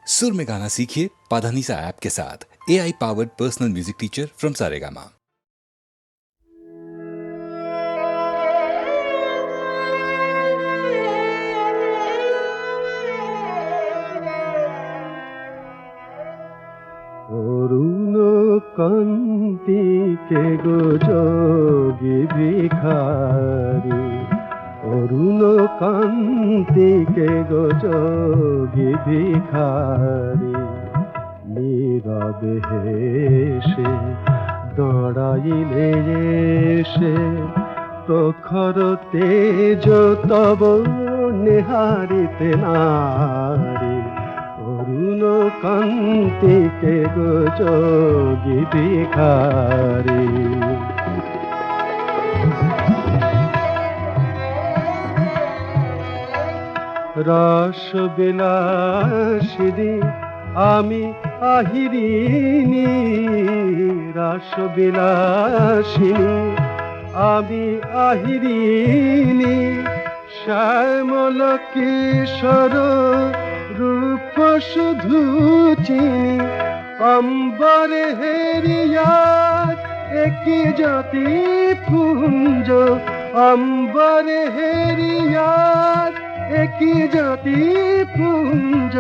सुर में गाना सीखिए पाधानीसा ऐप के साथ। AI powered personal music teacher from Saregama. Arun কান্তিকে গো যোগী ভিখারি, অরুণ কান্তিকে গো যোগী ভিখারি, নীরবে হেসে দড়াইলে এসে প্রখর তেজ তব নেহারিতে নারী, অরুণ কান্তিকে গো যোগী ভিখারি। রস বিলাসিনী আমি আহিরিনী, রস বিলাসিনী আমি আহিরিনী, শ্যামল কিশোর রূপ শুধু চিনি, অম্বরে হেরিয়ার একই জ্যোতি পুঞ্জ, অম্বরে হেরিয়ার একই জ্যোতি পুঞ্জ,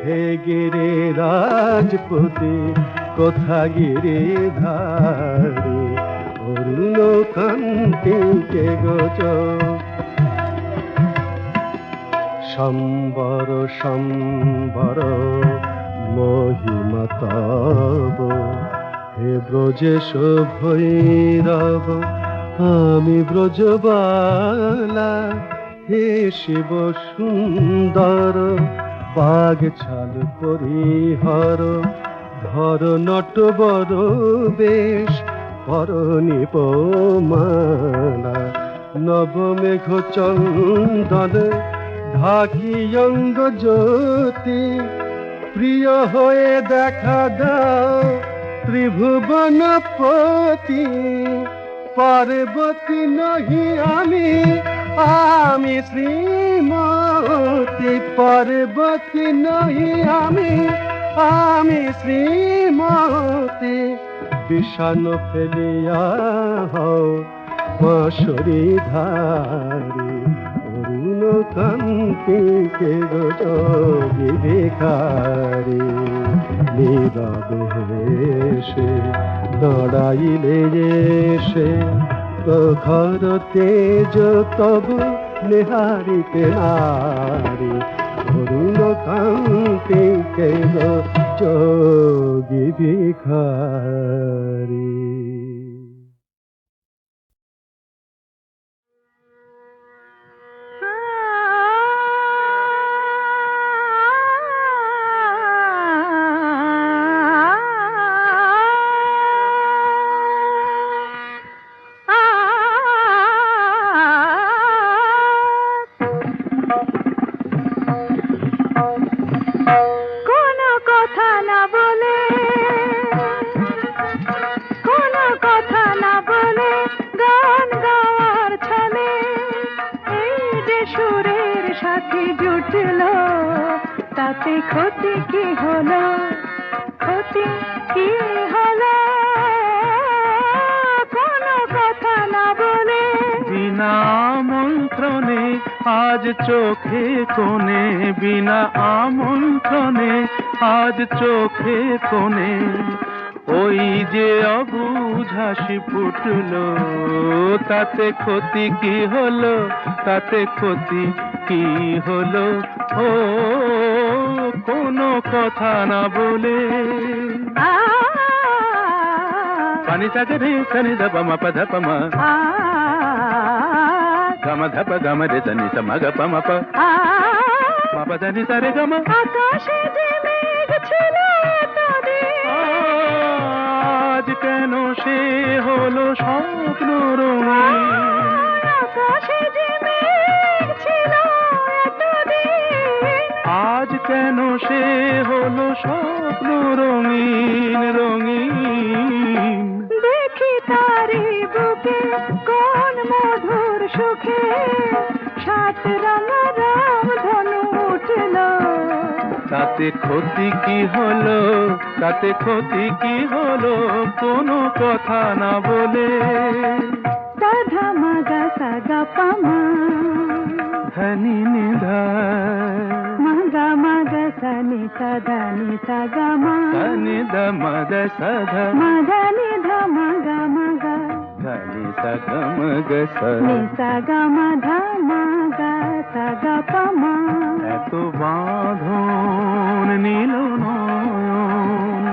হে গিরে রাজপতি কোথা গিরে ধারে, অরুণ কান্তিকে গো সম্বর সম্বর মহিমা তব, হে ব্রজেশ ভৈরব আমি ব্রজবালা, হে শিব সুন্দর বাগ ছাল পরিহর, ধর নটবর বেশ কর নিপমালা, নবমেঘ চন্দন ঢাকি অঙ্গ জ্যোতি, প্রিয় হয়ে দেখা দাও ত্রিভুবনপতি, পার্বতী নহি আমি আমি শ্রীমতী, পার্বতী নহি আমি আমি শ্রীমতী, বিষাণ ফেলিয়া হও বাঁশরি ধারি, অরুণ কান্তিকে গো যোগী ভিখারি, নীরবে হেসে দড়াইলে এসে প্রখর তেজ তব নেহারিতে নারী, অরুণ কান্তিকে গো যোগী ভিখারি। তাতে ক্ষতি কি হলো, ক্ষতি কি হলো, কোনো কথা না বলে, বিনা আমন্ত্রণে আজ চোখে কোণে, বিনা আমন্ত্রণে আজ চোখে কোণে, ওই যে অবুঝ হাসি ফুটলো, তাতে ক্ষতি কি হলো, তাতে ক্ষতি কি হলো, ও কোনো কথা না বলে। পানি সাগরে রে সনি ধপ ম পধ প ম, গম ধপ গম রে সনি স ম গ প ম প, ম প দ নি স রে গ ম। আকাশে যে মেঘ ছিল এতদিন, আজ কেন সে হলো স্বপ্ন রঙিন, আকাশে যে মেঘ ছিল এতদিন, আজ কেন সে হলো স্বপ্ন রঙিন রঙিন। দেখি তারি বুকে কোন মধুর সুখে, সাত রঙ রাম ধনু উঠল, তাতে ক্ষতি কি হলো, তাতে ক্ষতি কি হলো, কোনো কথা না বলে। সাধা মাগা সাগা পামা, ধনি নিধা, মাগা মাগা সানি সাধা নি সাগা মা, ধনি দ মগ সধ, মাগা নিধা মাগা মাগা, ধনি সগ মগ স। নি সাগা মাধা মাগা সাগা পামা। এত বাঁধন নীল নয়ন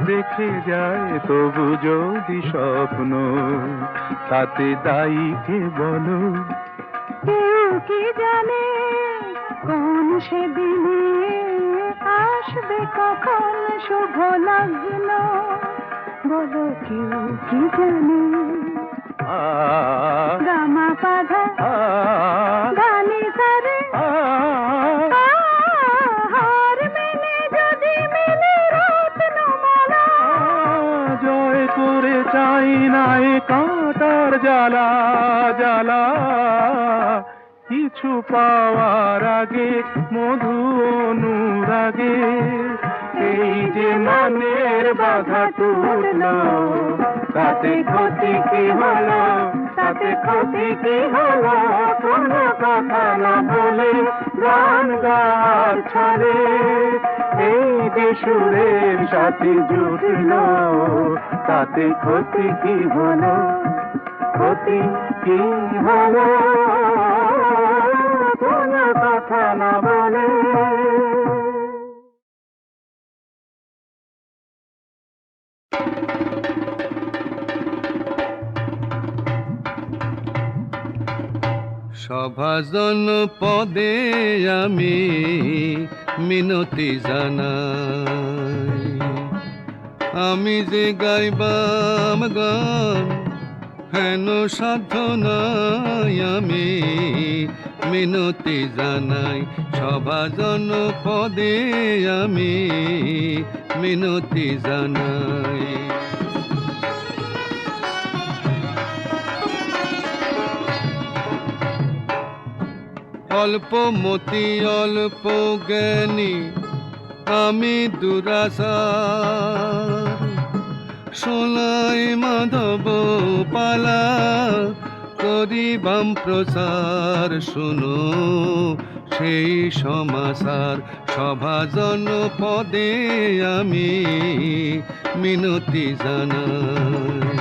দেখে যায় তবু যদি স্বপ্ন, তাতে দায়ী কে বলো? কেউ কি জানে কোন সেদিনে আসবে কখন শুভ লগ্ন, বলো কেউ কি জানে? আ গামা পাধা আ গানি সারে, আ হার মেনে যদি মেলে রত্নমালা, জয় করে চাই না এ কাঁটার জ্বালা জ্বালা, কিছু পাওয়ার আগে মধু অনুরাগে এই যে মনের বাধা টুটলো, তাতে ক্ষতি কি হলো, তাতে ক্ষতি কি হলো, কোনো কথা না বলে গান গাওয়ার ছলে এই যে সুরের সাথে জুটলো, তাতে ক্ষতি কি হলো, ক্ষতি কি হলো, কোনো কথা না বলে। সভাজন পদে আমি মিনতি জানাই, আমি যে গাইবাম গান হেন সাধ্য নাই, আমি মিনতি জানাই। সভাজন পদে আমি মিনতি জানাই। অল্প মতি অল্প জ্ঞানী আমি দুরাচার, সোনাই মাধব পালা করিবাম প্রচার, শুনো সেই সমাচার। সভাজন পদে আমি মিনতি জানাই।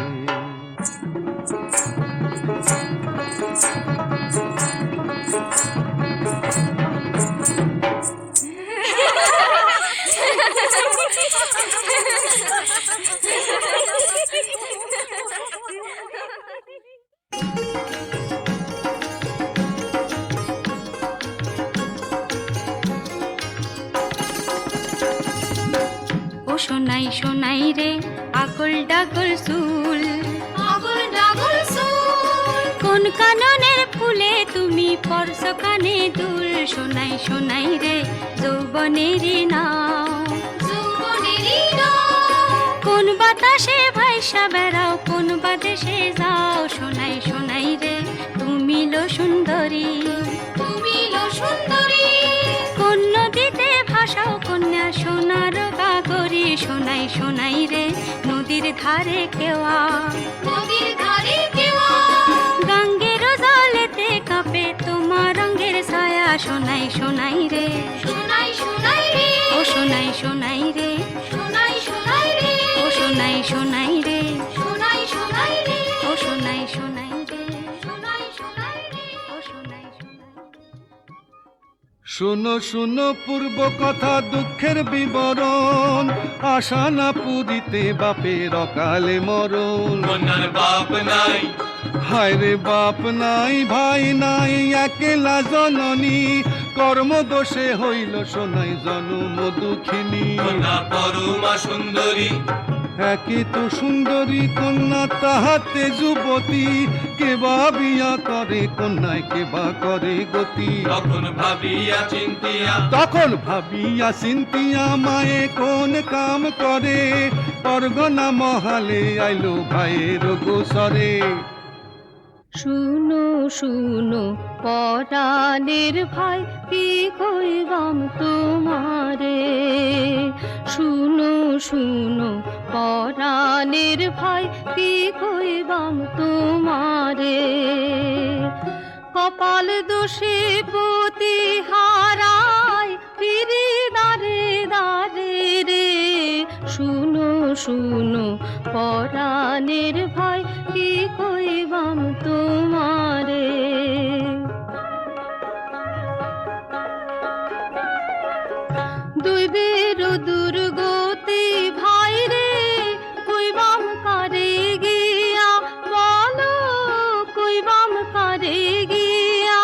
শোনাই শোনাই রে আগল ডাগল চুল, আগল ডাগল চুল, কোন কাননের ফুলে তুমি পরশ কানে দুল। শোনাই শোনাই রে যৌবনেরই নাও, যৌবনেরই নাও, কোন বাতাসে ভাইসা বেড়াও, কোন বাদেশে যাও। শোনাই শোনাই রে তুমি লো সুন্দরী, তুমি লো সুন্দরী, কোন নদীতে ভাসাও কন্যা সোনার গাগরি। শোনাই শোনাই রে নদীর ধারে কেওয়া, নদীর ধারে কেওয়া, গাঙ্গের জলেতে কাঁপে তোমার রঙের ছায়া। শোনাই শোনাই রে, শোনাই শোনাই রে, ও শোনাই শোনাই রে, শোনাই শোনাই রে, ও শোনাই শোনাই রে, শোনাই শোনাই রে, ও শোনাই শোনাই রে, শোনাই শোনাই রে, ও শোনাই শোনাই। শুনো শুনো পূর্ব কথা দুঃখের বিবরণ, আশা না পুরিতে বাপের অকালে মরণ। কন্যার বাপ নাই, হায় রে বাপ নাই ভাই নাই একলা জননী, কর্মদোষে হইল সোনাই জনম দুঃখিনী। কন্যা পরমা সুন্দরী, একে তো সুন্দরী কন্যা তাহাতে যুবতী, কে বা বিয়া করে কন্যায় কে বা করে গতি। তখন ভাবিয়া চিন্তিয়া, তখন ভাবিয়া চিন্তিয়া মায়ে কোন কাম করে, পরগনা মহালে আইলো ভাইয়ের গোসরে। শুনো শুনো পরাণের ভাই কি কইবাম তোমারে, শুনো শুনো পরাণের ভাই কি কইবাম তোমারে। কপাল দোষে পতি হারায় ফিরি দারে দারে রে, শুনো শুনো পরাণের ভাই কি কইবাম তোমারে। দুই বের দুর্গতি ভাই রে কইবাম কারে গিয়া, বলো কইবাম কারে গিয়া।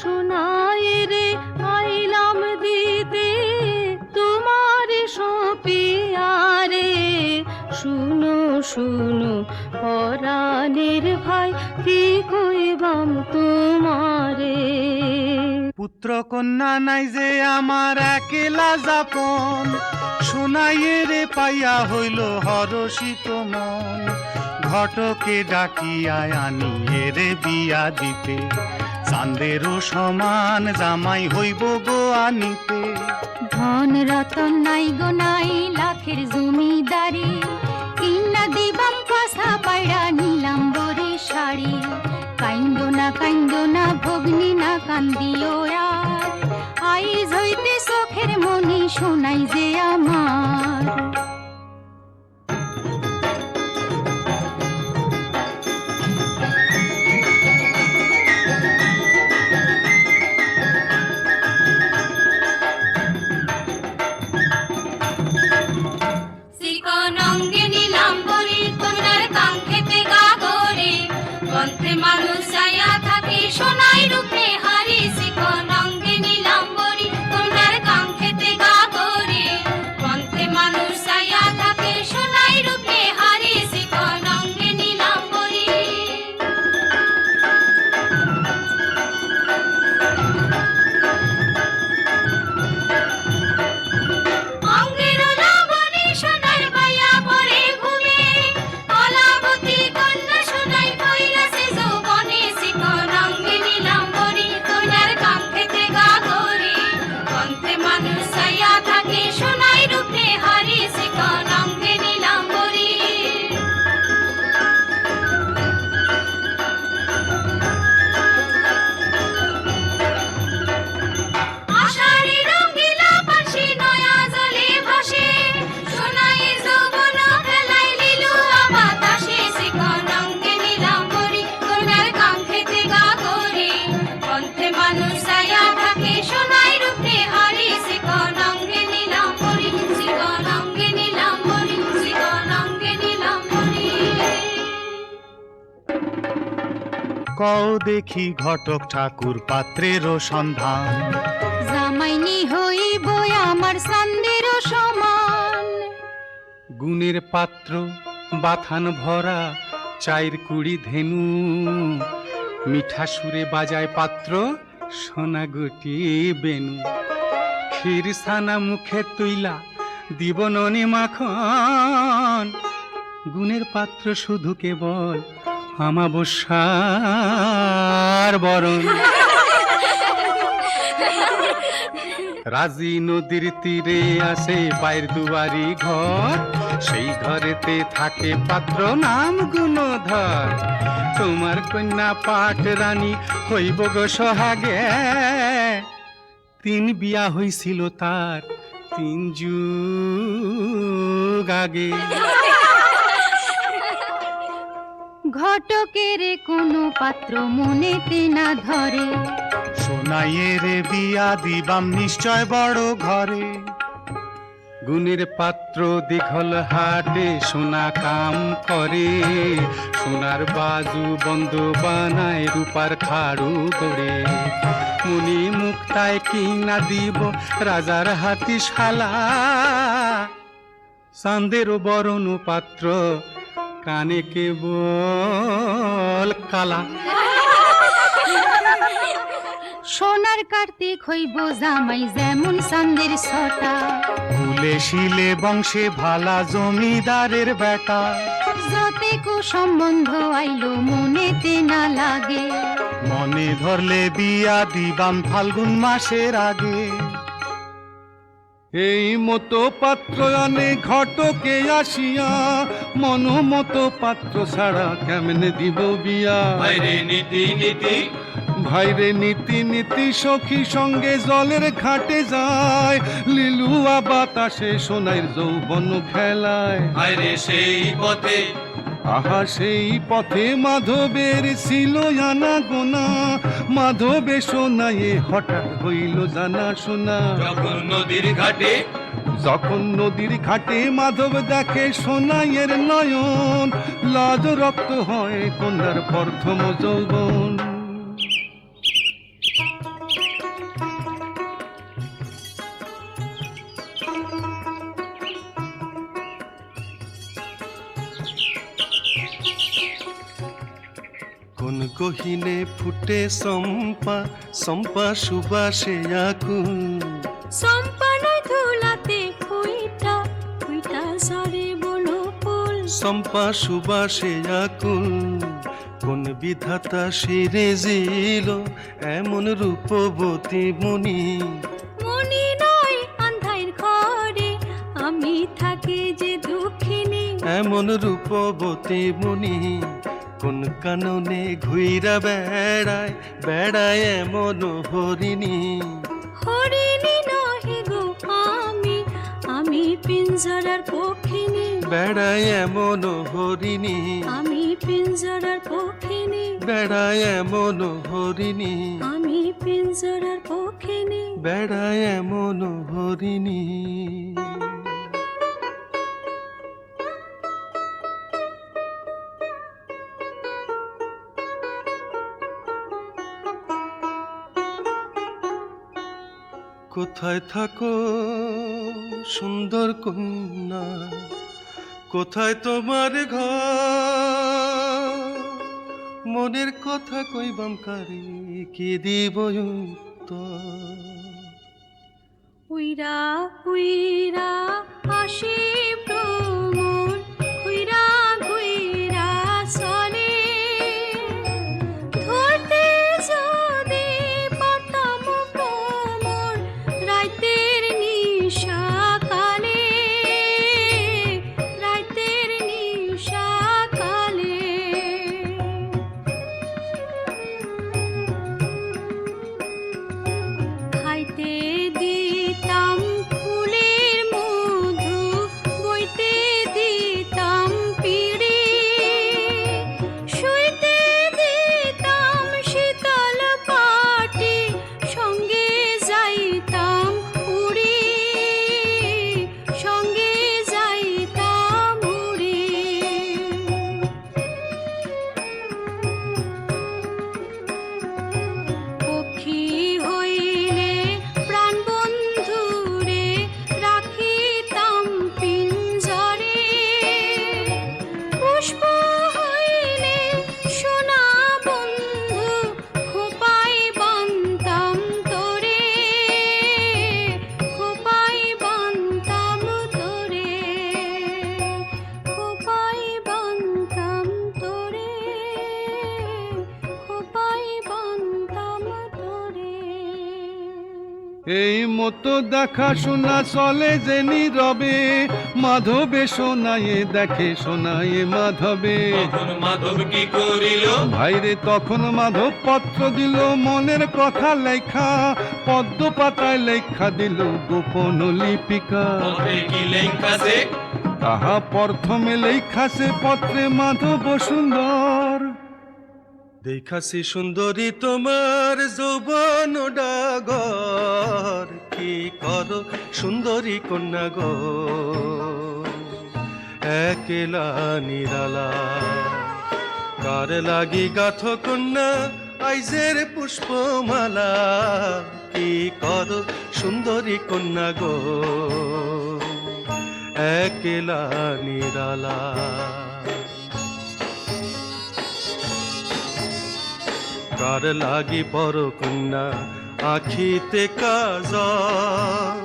শোনাই রে আইলাম দিতে তোমার সপিয়া রে, শুনো শুনো পরাণের ভাই কি কইবাম তোমারে। পুত্র কন্যা নাই যে আমার একলা যাপন, শোনাইয়ে পাইয়া হইল হরষিত মন। ঘটকে ডাকিয়া আনিয়ে রে বিয়া দিতে, চাঁদেরও সমান জামাই হইব গো আনিতে। ধন রতন নাই গো নাই লাখের জমিদারি, কিনা দিবাম কাঁসা পায়রা নিলাম বরে শাড়ি। কাইন্দ না ভগ্নি না কান্দিও আর, আইজ হইতে চোখের মনি শোনাই যে আমার। চিকন অঙ্গে নিলাম বরি কন্যার কাঙ্ক্ষেতে গাগরে, কণ্ঠে মানুষ চাইয়া থাকে সোনাই রূপে হারি। চিকন অঙ্গে নিলাম বরি কন্যার কাঙ্ক্ষেতে গাগরে, কণ্ঠে মানুষ চাইয়া থাকে সোনাই রূপে হারি। চিকন অঙ্গে নিলাম বরি। অঙ্গের লাবণী সোনার বাইয়া পরে ঘুমে, কলাবতী কন্যা সোনাই কইরাছে যৌবনে। চিকন অঙ্গে নিলাম বরি কন্যার কাঙ্ক্ষেতে গাগরে, কণ্ঠে মানুষ চাইয়া থাকে সোনাই রূপে হারি। চিকন অঙ্গে নিলাম বরি। আষাঢ়ে রঙ্গিলা পাশে নয়া জলে ভাসে, সোনাই যৌবন খেলাই লিলু বাতাসে। চিকন অঙ্গে নিলাম বরি কন্যার কাঙ্ক্ষেতে গাগরে, কণ্ঠে মানুষ চাইয়া থাকে সোনাই রূপে হারি। চিকন অঙ্গে নিলাম বরি, চিকন অঙ্গে নিলাম বরি, চিকন অঙ্গে নিলাম বরি। কও দেখি ঘটক ঠাকুর পাত্রেরও সন্ধান, জামাইনি হইব আমার চান্দের সমান। গুণের পাত্র বাথান ভরা চাইর কুড়ি ধেনু, মিঠা সুরে বাজায় পাত্র সোনা গুটি বেনু। ক্ষীর সানা মুখে তুইলা দিব ননি মাখন, গুণের পাত্র শুধু কেবল আমাবস্যার বরণ। রাজি নদীর তীরে আসে বাইর দুয়ারি ঘর, সেই ঘরেতে থাকে পাত্র নাম গুণধর। তোমার কন্যা পাট রানী হইব গো সোহাগে, তিন বিয়া হইছিল তার 3 যুগ আগে। ঘটকের কোনো পাত্র মনেতে না ধরে, সোনাইয়ের বিয়া দিবাম নিশ্চয় বড় ঘরে। গুণের পাত্র দীঘল হাটে সোনা কাম করে, সোনার বাজু বন্ধ বানায় রূপার খাড়ু গড়ে। মুনি মুক্তায় কিনা দিব রাজার হাতি শালা, চাঁদেরও বরণ পাত্র কানে কেবল কালা। সোনার কার্তিক হইব জামাই যেমন চাঁদের ছটা, কুলে শিলে বংশে ভালা জমিদারের বেটা। যতে কো সম্বন্ধ আইলো মনেতে না লাগে। মনে ধরলে বিয়া দিবাম ফাল্গুন মাসের আগে। এই মতো পাত্র আনে ঘটকে আসিয়া, মন মতো পাত্র ছাড়া কেমনে দিব বিয়া। ভাইরে নীতি নীতি ভাইরে নীতি নীতি সখী সঙ্গে জলের ঘাটে যায়, লিলুয়া বাতাসে সোনাইর যৌবন খেলায়। ভাইরে সেই পথে আহা সেই পথে মাধবের ছিল আনা গোনা, মাধবে সোনায়ে হঠাৎ হইল জানা শোনা। যখন নদীর ঘাটে যখন নদীর ঘাটে মাধব দেখে সোনাইয়ের নয়ন, লাজ রক্ত হয় কন্যার প্রথম যৌবন। কোন গহিনে ফুটে সম্পা, সম্পা সুবাসে আকুল। সম্পানয় ধুলাতে ফুইটা ফুইটা সরে বলো ফুল। সম্পা সুবাসে আকুল, কোন বিধাতা শিরে জিল এমন রূপবতী মনি। মনি নয় আন্ধার ঘরে, আমি থাকি যে দুঃখিনী। এমন রূপবতী মনি, কোন কাননে ঘুইরা বেড়ায় বেড়ায় এমন হরিণী। হরিণী নহে গো আমি, আমি পিঞ্জরার পক্ষিনী। বেড়ায় এমন হরিণী, আমি পিঞ্জরার পক্ষিনী। বেড়ায় এমন হরিণী, আমি পিঞ্জরার পক্ষিনী। বেড়ায় এমন হরিণী। কোথায় থাকো সুন্দর কন্যা, কোথায় তোমার ঘর? মনের কথা কইবাম কারে, কি দিব উত্তর? উইরা উইরা আসি ভ্রমণ, ঘুইরা ঘুইরা চলে। ধরতে যদি পারতাম ভ্রমণ, রাইতের নিশা কালে, রাইতের নিশা কালে। খাইতে দিতাম ফুলের মধু, বইতে দিতাম পিড়ি। শুইতে দিতাম শীতল পাটি, সঙ্গে যাইতাম উড়ি, সঙ্গে যাইতাম উড়ি। পক্ষী হইলে প্রাণ বন্ধুরে, রাখিতাম পিঞ্জরে। পুষ্প হইলে সোনা বন্ধু, খোপায় বানতাম তোরে, খোপায় বানতাম তোরে, খোপায় বানতাম তোরে, খোপায় বানতাম তোরে। এই মতো দেখাশোনা চলে যে নীরবে, মাধবে সোনায়ে দেখে সোনায়ে মাধবে। তখন মাধব কি করিল ভাইরে তখন মাধব পত্র দিল, মনের কথা লেখা পদ্ম পাতায় লেখা দিল গোপন লিপিকা। পথে কি লেখাছে তাহা প্রথমে লেখাছে পত্রে মাধব সুন্দর। দেখাছি সুন্দরী তোমার যৌবন ডাগর, কি করো সুন্দরী কন্যা গো একলা নিরালা। কার লাগি গাথ কন্যা আইজের পুষ্পমালা, কি করো সুন্দরী কন্যা গো একলা নিরালা। কার লাগি পর কন্যা আখিতে কাজল,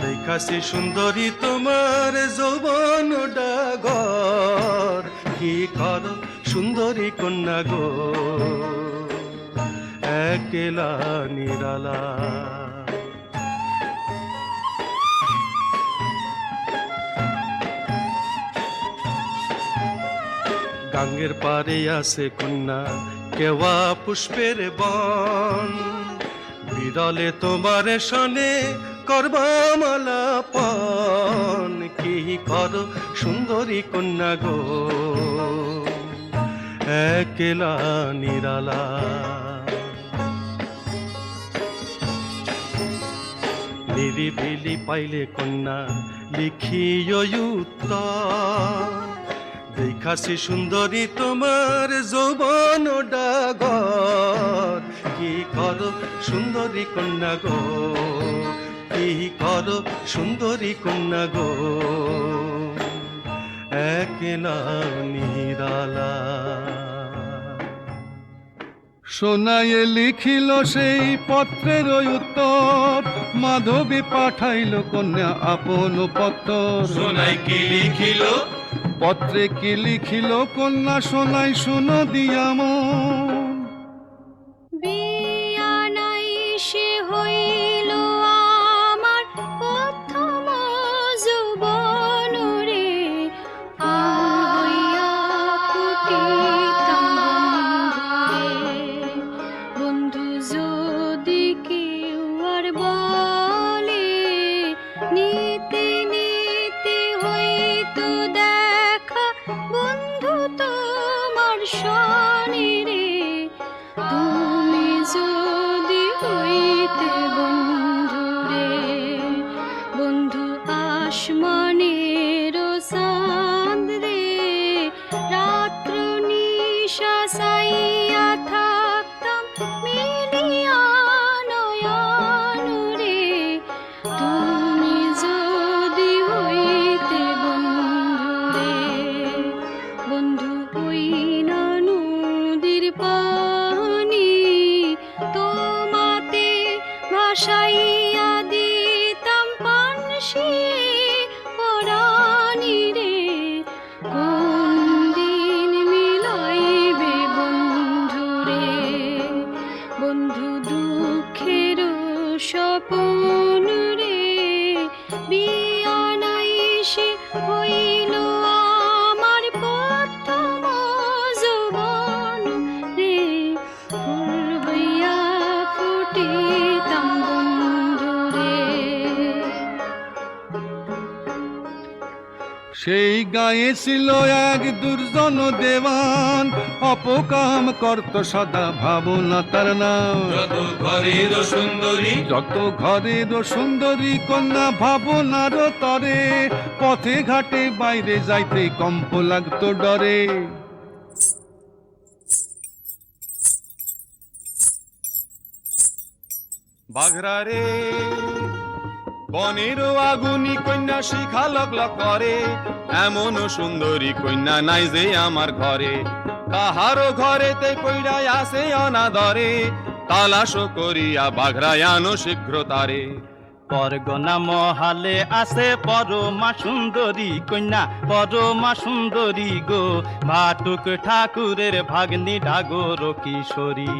দেখাছি সুন্দরী তোমার যৌবন ডাগর, কি কর সুন্দরী কন্যা গো একলা নিরালা। গাঙ্গের পারে আছে কন্যা কেওয়া পুষ্পের বন, বিরলে তোমার সনে করবা মালাপন। কি কর সুন্দরী কন্যা গো একলা নিরালা। নিরিবিলি পাইলে কন্যা লিখিও উত্তর, দেখাছি সুন্দরী তোমার যৌবন ডাগর। কি কর সুন্দরী কন্যা গো, কি কর সুন্দরী কন্যা গো একলা নিরালা। সোনায়ে লিখিল সেই পত্রের উত্তর, মাধবী পাঠাইল কন্যা আপন পত্র। সোনাই কি লিখিল পত্রে কি লিখিল কন্যা সোনাই শুনো দিয়াম। বিয়া নাই সে হইল আমার প্রথম যৌবন রে, হইয়া ফুটিতাম বন্ধু যদি কেউ আর বলে, নিতে নিতে হইতো দেখা বন্ধু তোমার সনে রে। তুমি যদি হইতে বন্ধু রে, বন্ধু আসমানের চাঁদ রে, রাত্র নিশা সাইয়া থাকতাম মিলিয়া নয়ন রে। তুমি যদি হইতে বন্ধু রে, বন্ধু ওই না নদীর পানি, তোমাতে ভাসাইয়া দিতাম পানসি পরাণী রে। কোন দিন মিলাইবে বন্ধু রে, বন্ধু দুঃখের স্বপন রে। বিয়া নাই সে হইল আমার প্রথম যৌবন রে, ফুল হইয়া ফুটিতাম বন্ধু রে। সেই গায়ে ছিল এক দুর্জন দেওয়ান, অপকাম করত সদা ভাবনা তার নাম। যত ঘরের সুন্দরী যত ঘরের সুন্দরী কন্যা ভাবনার তরে, পথে ঘাটে বাইরে যাইতে কম্প লাগতো ডরে। বাঘরা রে বনের আগুনি কন্যা শিখা লগলগ করে, এমন সুন্দরী কন্যা নাই যে আমার ঘরে। কাহারো ঘরেতে পইড়াই আসে অনাদরে, তালাশ করিয়া বাঘরায় আনো শীঘ্র তারে। পরগনা মহালে আছে পরমা সুন্দরী কন্যা, পরমা সুন্দরী গো, ভাটুক ঠাকুরের ভাগ্নি ডাগর কিশোরী।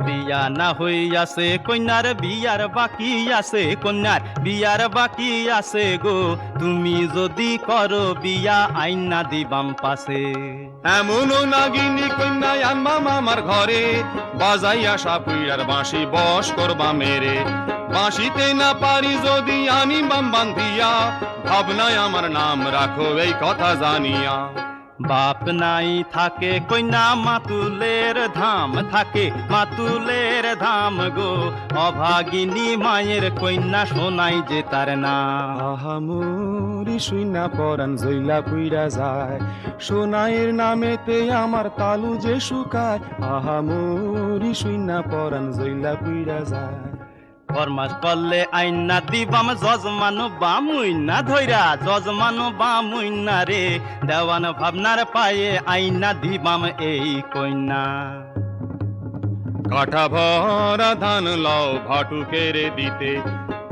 বিয়া না হইয়াছে কন্যার বিয়ার বাকি আছে, কন্যার বিয়ার বাকি আছে গো, তুমি যদি করো বিয়া আইনা দিবাম পাশে। এমন নাগিনী কন্যা আনবা মামার ঘরে, বাজাইয়া সাপুইয়ার বাঁশি বস করবা মেরে। বাঁশিতে না পারি যদি আনিবাম বান্ধিয়া, ভাবনায় আমার নাম রাখো এই কথা জানিয়া। বাপ নাই থাকে কন্যা মাতুলের ধাম থাকে, মাতুলের ধাম গো, অভাগিনী মায়ের কন্যা শোনাই যে তার নাম। আহামরি শুইনা পরান জইলা পুইরা যায়, সোনাইয়ের নামেতে আমার তালু যে শুকায়। আহামরি শুইনা পরান জইলা পুইরা যায়। ফরমাস করলে আইনা দিবাম যজমানো বামুইনা ধইরা, যজমানো বামুইনা রে, দেওয়ান ভাবনার পায়ে আইনা দিবাম এই কন্যা। কাঠা ভরা ধান লও ভাটুকের দিতে,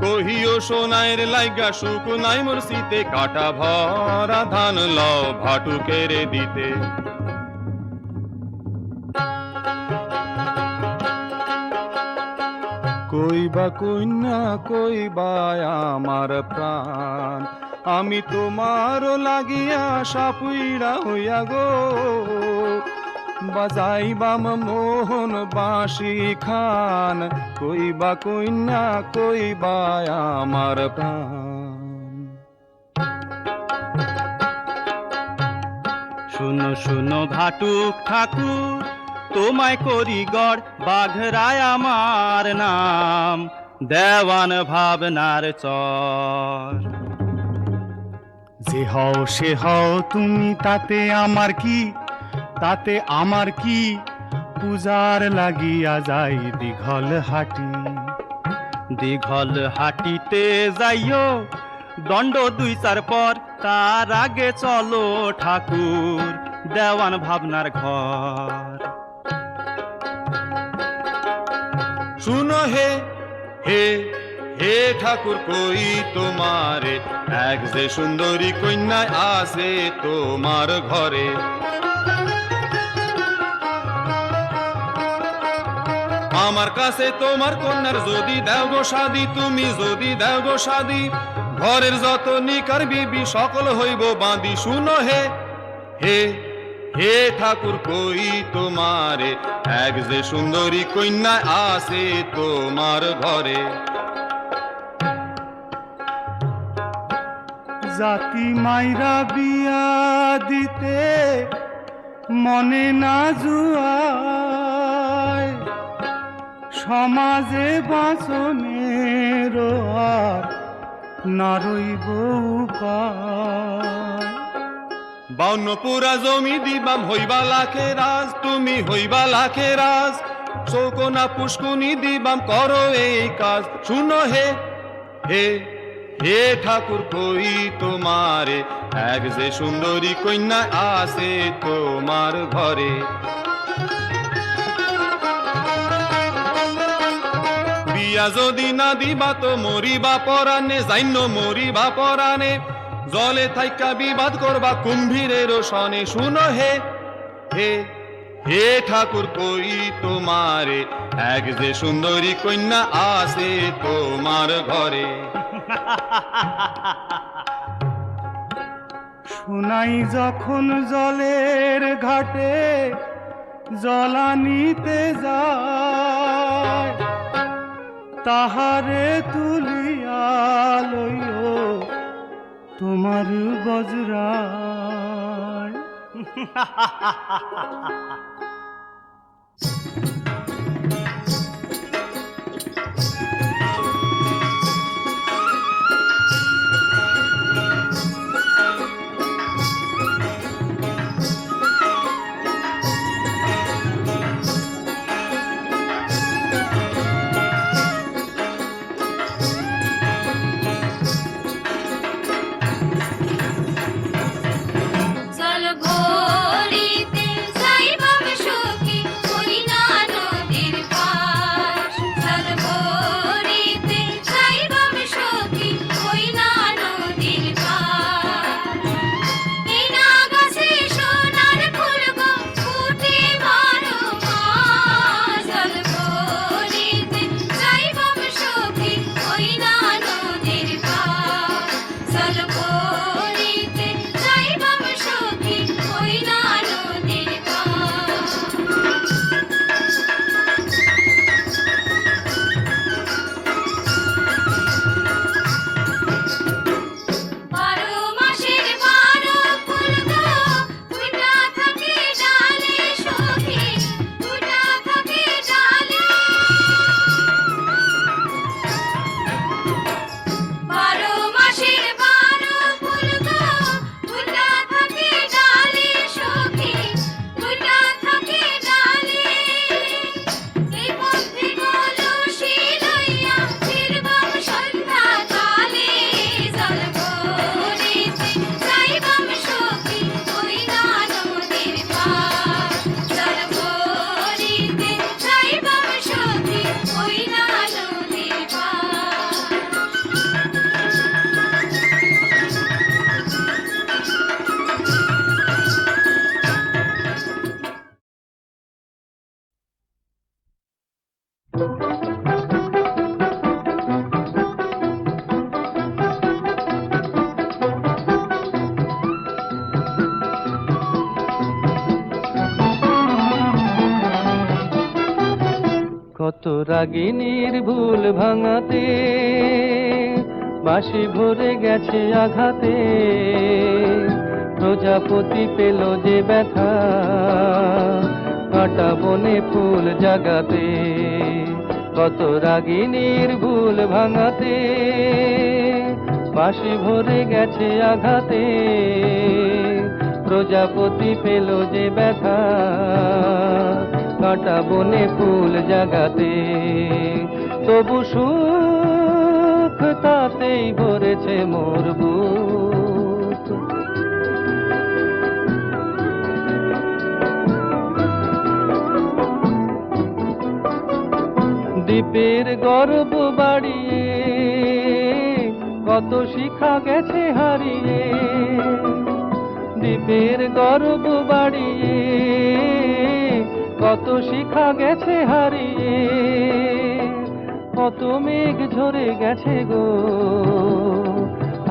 কহিও সোনাইর লাইগা সুখ নাই মোর শীতে কাটা ভরা ধান লও ভাটুকেরে দিতে কইবা কইনা কইবা আমার প্রাণ আমি তোমারও লাগিয়া সাপুইরা হইয়া গো বাজাইবাম মোহন বাঁশি খান কইবা কইনা কইবা আমার প্রাণ শুনো শুনো ভাটুক ঠাকুর তোমায় করি গড় বাঘরায় আমার নাম দেওয়ান ভাবনার চর যে হও সে হও তুমি তাতে আমার কি পূজার লাগিয়া যাই দীঘল হাটিতে যাইও দণ্ড 2-4 পর তার আগে চলো ঠাকুর দেওয়ান ভাবনার ঘর শুনো হে হে হে ঠাকুর কই তোমারে এক যে সুন্দরী কন্যা আছে তোমার ঘরে আমার কাছে তোমার কন্যার যদি দাও গো শাদি তুমি যদি দাও গো শাদি ঘরের যত নিকার বিবি সকল হইব বাঁধি শুনো হে হে হে ঠাকুর কই তোমারে এক যে সুন্দরী কন্যা আছে তোমার ঘরে জাতি মাইরা বিয়া দিতে মনে না জুয়ায় সমাজে বাঁচনের আর না রইব উপায় 52 পুরা জমি দিবাম হইবা লাখে রাজ তুমি হইবা লাখে রাজ চৌকোনা পুষ্কুনি দিবাম করো এই কাজ শুনো হে হে হে ঠাকুর কই তোমারে এক যে সুন্দরী কন্যা আছে তোমার ঘরে বিয়া যদি না দিবা তো মরিবা পরানে যাইন্য মরিবা পরানে জলে থাইকা বিবাদ করবা কুম্ভীরের সনে শুনো হে হে হে ঠাকুর কই তোমারে এক যে সুন্দরী কন্যা আছে তোমার ঘরে শুনাই যখন জলের ঘাটে জলানিতে যায় তাহারে তুলিয়া লইও তোমার বজরায় চল ভোরিতে যাইবাম কত রাগিনীর ভুল ভাঙাতে বাঁশি ভরে গেছে আঘাতে, প্রজাপতি পেল যে ব্যথা কাঁটা বনে ফুল জাগাতে। কত রাগিনীর ভুল ভাঙাতে বাঁশি ভরে গেছে আঘাতে, প্রজাপতি পেল যে ব্যথা কাঁটা বনে ফুল জাগাতে। তবু সুখ তাতেই ভরেছে মোর বুক। দ্বীপের গর্ব বাড়িয়ে কত শিখা গেছে হারিয়ে, দ্বীপের গর্ব বাড়িয়ে কত শিখা গেছে হারিয়ে। কত মেঘ ঝরে গেছে গো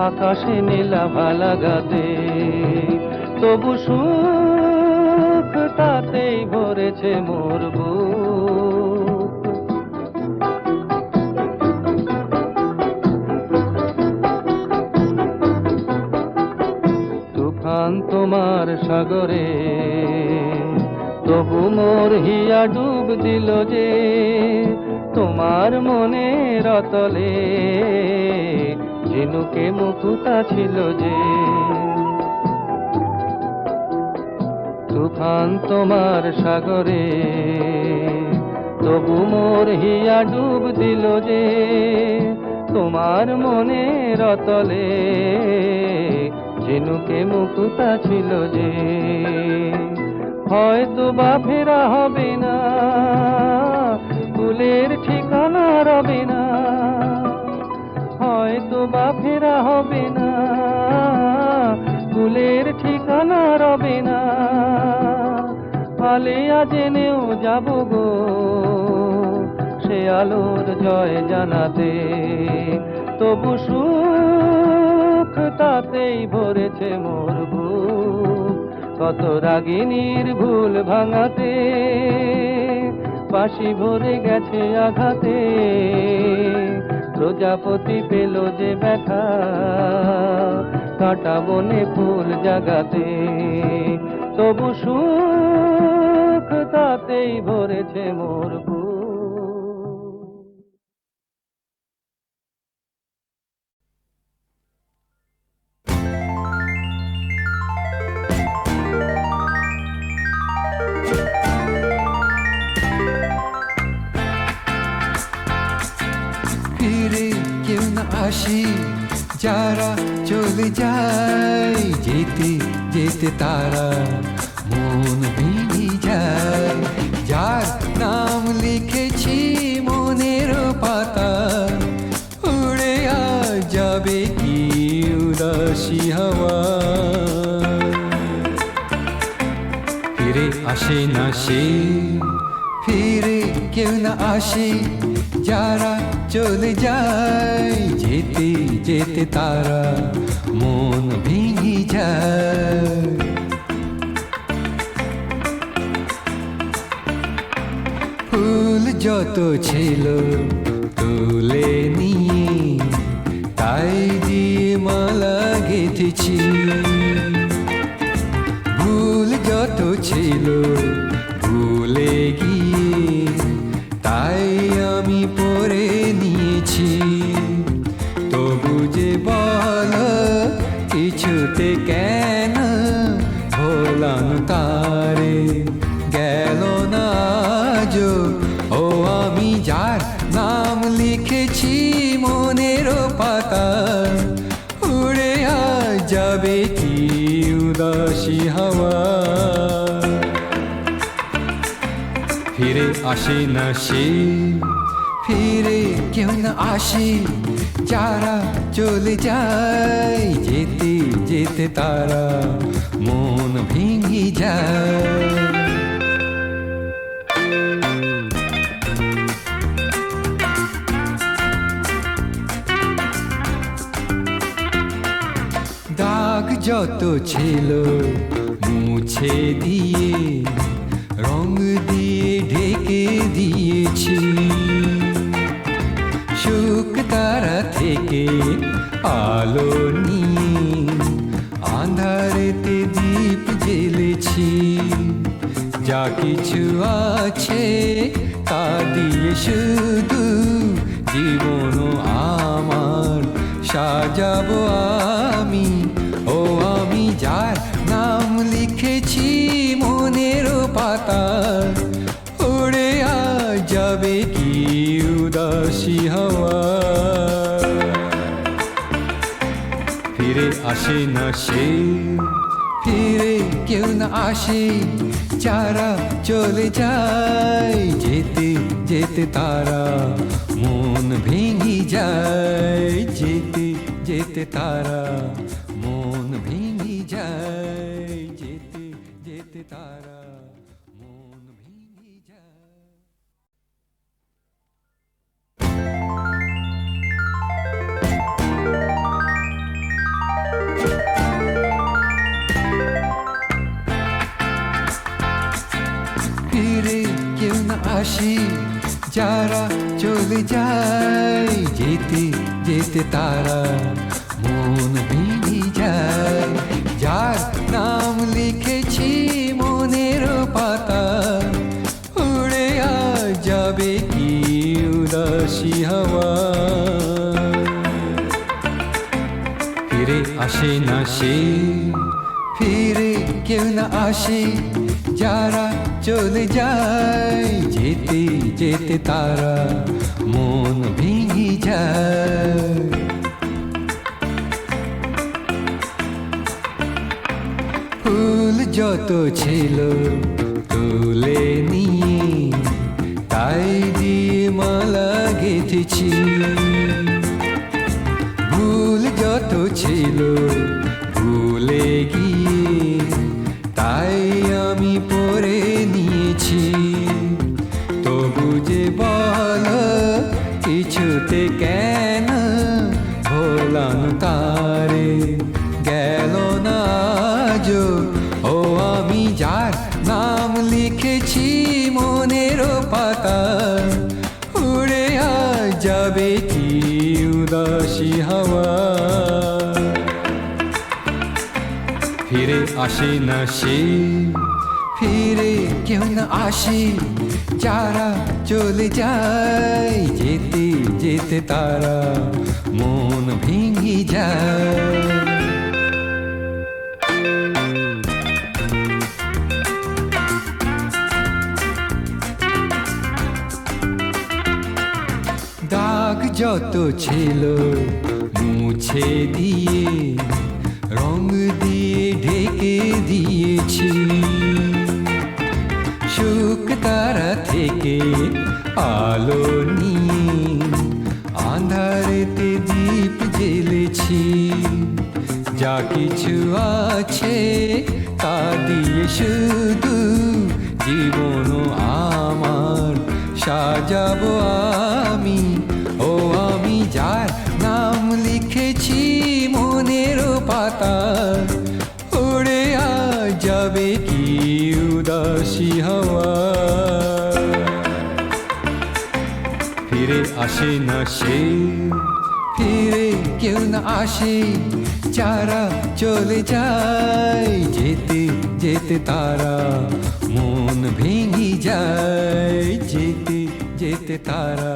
আকাশে নীলাভা লাগাতে, তবু সুখ তাতেই ভরেছে মোর বুক। তুফান তোমার সাগরে তবু মোর হিয়া ডুব দিল যে, তোমার মনে রতলে ঝিনুকে মুকুতা ছিল যে। তুফান তোমার সাগরে তবু মোর হিয়া ডুব দিল যে, তোমার মনে রতলে ঝিনুকে মুকুতা ছিল যে। হয়তো বা ফেরা হবে না, ফুলের ঠিকানা রবে না, হয়তো বা ফেরা হবে না, ফুলের ঠিকানা রবে না। আলেয়া জেনেও যাব গো সে আলোর জয় জানাতে, তবু সুখ তাতেই ভরেছে মোর বুক। কত রাগিনীর ভুল ভাঙাতে বাঁশি ভরে গেছে আঘাতে, প্রজাপতি পেল যে ব্যথা কাঁটা বনে ফুল জাগাতে। তবু সুখ তাতেই ভরেছে মোর বুক। ফিরে কেউ না আসি, যারা চলে যায়, যেতে যেতে তারা মন ভেঙে যায়। যার নাম লিখেছি মনের পাতা, উড়ে আজ যাবে কি উদাসী হাওয়া। ফিরে আসে না সে, ফিরে কেউ না আসে, যারা চলে যায়, যেতে যেতে তারা মন ভেঙে যায়। ফুল যত ছিল তুলে নিয়ে, তাই দিয়ে মালা গেঁথেছি। ভুল যত ছিল ভুলে গিয়ে, তাই আমি পরে নিয়েছি। তবু যে বল কিছুতে কেন ভোলানো তারে গেল না আজও। ও আমি যার নাম লিখেছি মনের পাতা, উড়ে আজ যাবে কি উদাসী হাওয়া। ফিরে আসে না সে, ফিরে কেউ না আসে, যারা চলে যায়, যেতে যেতে তারা মন ভেঙে যায়। দাগ যত ছিল মুছে দিয়ে, রং দিয়ে ঢেকে দিয়েছি। থেকে আলো নিয়ে আঁধারেতে দীপ জ্বেলেছি যা কিছু আছে তা দিয়ে শুধু জীবন আমার সাজাবো আমি ও আমি যার নাম লিখেছি মনের পাতা উড়ে যাবে কি উদাসী হাওয়া ফিরে আসে না সে ফিরে কেউ না আসে যারা চলে যায় যেতে যেতে তারা মন ভেঙে যায় যেতে যেতে তারা মন ভেঙে যায় যেতে যেতে তারা মন ভেঙে যায় ফিরে কেউ না আসে যারা চলে যায় যেতে যেতে তারা মন ভেঙে যায় যার নাম লিখেছি মনের পাতা উড়ে যাবে কি উদাসী হাওয়া ফিরে আসে না সে ফিরে কেউ না আসে যারা চলে যায় যেতে যেতে তারা মন ভেঙে যায় ফুল যত ছিল তুলে নিয়ে তাই দিয়ে মালা গেঁথেছি ভুল যত ছিল ভুলে গিয়ে তাই আমি পরে নিয়েছি তবু যে বল কিছুতে কেন ভোলানো তারে গেল না আজও ও আমি যার নাম লিখেছি মনের পাতা উড়ে যাবে কি উদাসী হাওয়া ফিরে আসে না সে ফিরে কেউ না আসে যারা চলে যায় যেতে যেতে তারা মন ভেঙে যায় দাগ যত ছিল মুছে দিয়ে রং দিয়ে ঢেকে দিয়েছি সুখ তারা থেকে আলো নিয়ে আঁধারেতে দীপ জ্বেলেছি যা কিছু আছে তা দিয়ে শুধু জীবন আমার সাজাবো আমি ও আমি যার নাম লিখেছি মনের পাতা উড়ে যাবে কি উদাসী হাওয়া ফিরে আসে না সে ফিরে কেউ না আসে যারা চলে যায় যেতে যেতে তারা মন ভেঙে যায় যেতে যেতে তারা